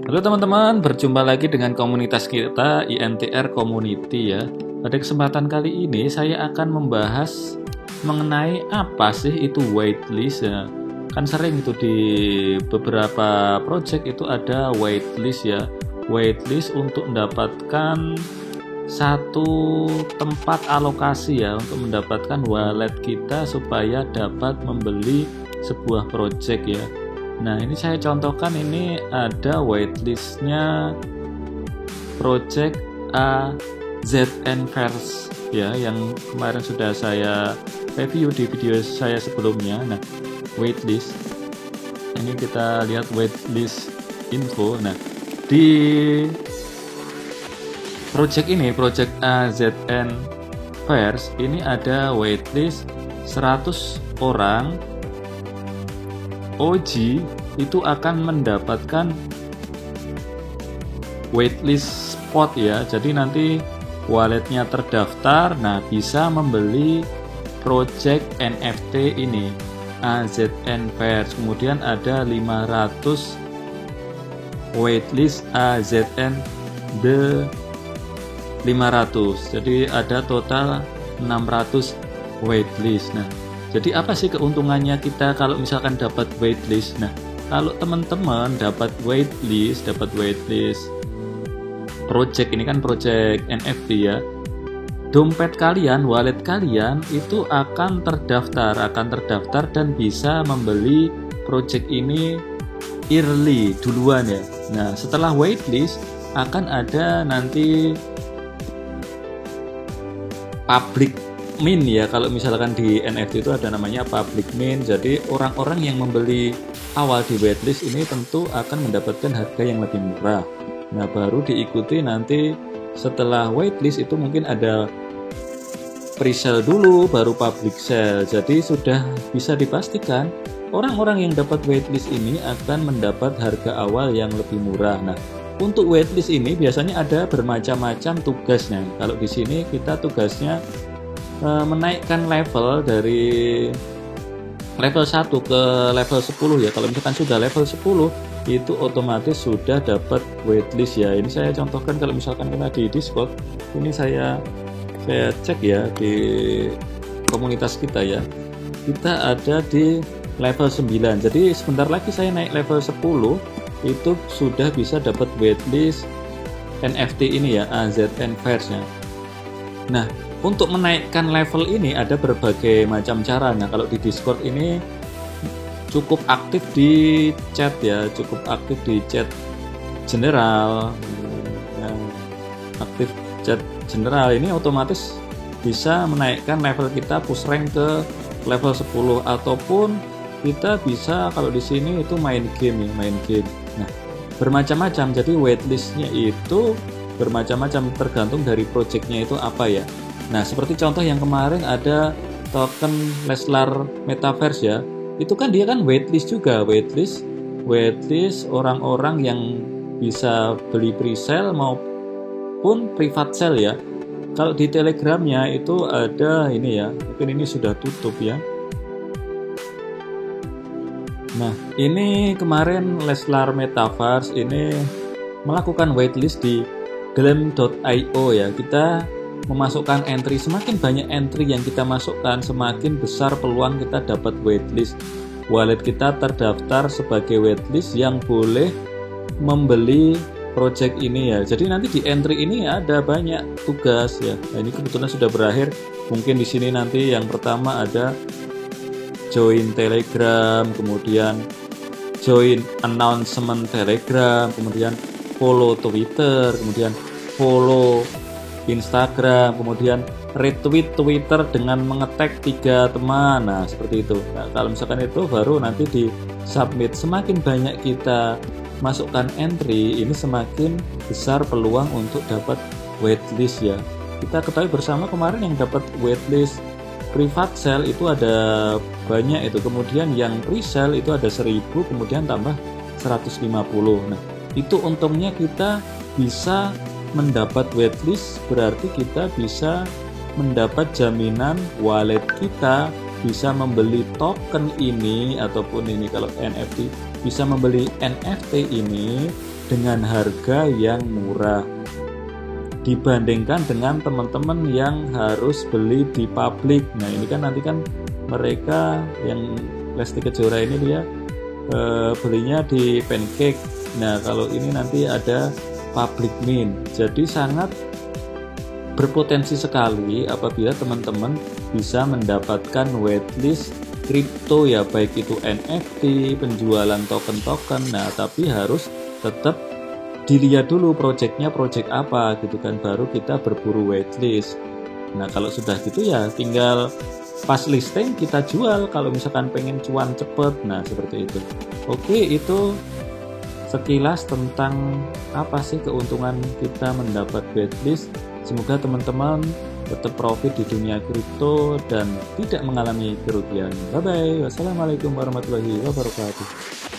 Halo teman-teman, berjumpa lagi dengan komunitas kita INTR Community ya. Pada kesempatan kali ini saya akan membahas mengenai apa sih itu waitlist ya. Kan sering itu di beberapa project itu ada waitlist ya. Waitlist untuk mendapatkan satu tempat alokasi ya, untuk mendapatkan wallet kita supaya dapat membeli sebuah project ya. Nah, ini saya contohkan, ini ada waitlistnya Project AZNverse ya, yang kemarin sudah saya review di video saya sebelumnya. Nah, waitlist ini kita lihat waitlist info. Nah, di project ini, Project AZNverse ini ada waitlist 100 orang OG itu akan mendapatkan waitlist spot ya. Jadi nanti walletnya terdaftar, nah bisa membeli project NFT ini AZNverse. Kemudian ada 500 waitlist AZN The 500. Jadi ada total 600 waitlist. Nah, jadi apa sih keuntungannya kita kalau misalkan dapat waitlist? Nah, kalau teman-teman dapat waitlist project, ini kan project NFT ya, dompet kalian, wallet kalian itu akan terdaftar dan bisa membeli project ini early, duluan ya. Nah, setelah waitlist akan ada nanti public mint ya. Kalau misalkan di NFT itu ada namanya public mint. Jadi orang-orang yang membeli awal di waitlist ini tentu akan mendapatkan harga yang lebih murah. Nah, baru diikuti nanti setelah waitlist itu mungkin ada pre-sale dulu, baru public sale. Jadi sudah bisa dipastikan orang-orang yang dapat waitlist ini akan mendapat harga awal yang lebih murah. Nah, untuk waitlist ini biasanya ada bermacam-macam tugasnya. Kalau di sini kita tugasnya menaikkan level dari level 1 ke level 10 ya. Kalau misalkan sudah level 10 itu otomatis sudah dapat waitlist ya. Ini saya contohkan kalau misalkan kita di Discord, ini saya cek ya di komunitas kita ya. Kita ada di level 9. Jadi sebentar lagi saya naik level 10 itu sudah bisa dapat waitlist NFT ini ya, AZNverse nya. Nah, untuk menaikkan level ini ada berbagai macam cara. Nah, kalau di Discord ini cukup aktif di chat ya, cukup aktif di chat general. Nah, aktif chat general ini otomatis bisa menaikkan level kita, push rank ke level 10, ataupun kita bisa kalau di sini itu main game ya, main game. Nah, bermacam-macam. Jadi waitlistnya itu bermacam-macam tergantung dari projectnya itu apa ya. Nah, seperti contoh yang kemarin ada token Leslar Metaverse ya. Itu kan dia kan waitlist juga, waitlist orang-orang yang bisa beli pre-sale maupun private sale ya. Kalau di Telegramnya itu ada ini ya, mungkin ini sudah tutup ya. Nah, ini kemarin Leslar Metaverse ini melakukan waitlist di glam.io ya. Kita memasukkan entry, semakin banyak entry yang kita masukkan, semakin besar peluang kita dapat waitlist. Wallet kita terdaftar sebagai waitlist yang boleh membeli project ini ya. Jadi nanti di entry ini ada banyak tugas ya. Nah, ini kebetulan sudah berakhir. Mungkin di sini nanti yang pertama ada join Telegram, kemudian join announcement Telegram, kemudian follow Twitter, kemudian follow Instagram, kemudian retweet Twitter dengan mengetag 3 teman. Nah, seperti itu. Nah, kalau misalkan itu baru nanti di submit. Semakin banyak kita masukkan entry, ini semakin besar peluang untuk dapat waitlist ya. Kita ketahui bersama kemarin yang dapat waitlist private sale itu ada banyak itu. Kemudian yang pre-sale itu ada 1000, kemudian tambah 150. Nah, itu untungnya kita bisa mendapat waitlist, berarti kita bisa mendapat jaminan wallet kita bisa membeli token ini ataupun ini kalau NFT bisa membeli NFT ini dengan harga yang murah dibandingkan dengan teman-teman yang harus beli di publik. Nah ini kan nanti kan mereka yang Lesti Kejora ini dia belinya di Pancake. Nah kalau ini nanti ada public mint, jadi sangat berpotensi sekali apabila teman-teman bisa mendapatkan waitlist kripto ya, baik itu NFT, penjualan token-token. Nah tapi harus tetap dilihat dulu projectnya project apa gitu kan, baru kita berburu waitlist. Nah kalau sudah gitu ya tinggal pas listing kita jual kalau misalkan pengen cuan cepet. Nah seperti itu. Oke, itu sekilas tentang apa sih keuntungan kita mendapat waitlist. Semoga teman-teman tetap profit di dunia kripto dan tidak mengalami kerugian. Bye bye. Wassalamualaikum warahmatullahi wabarakatuh.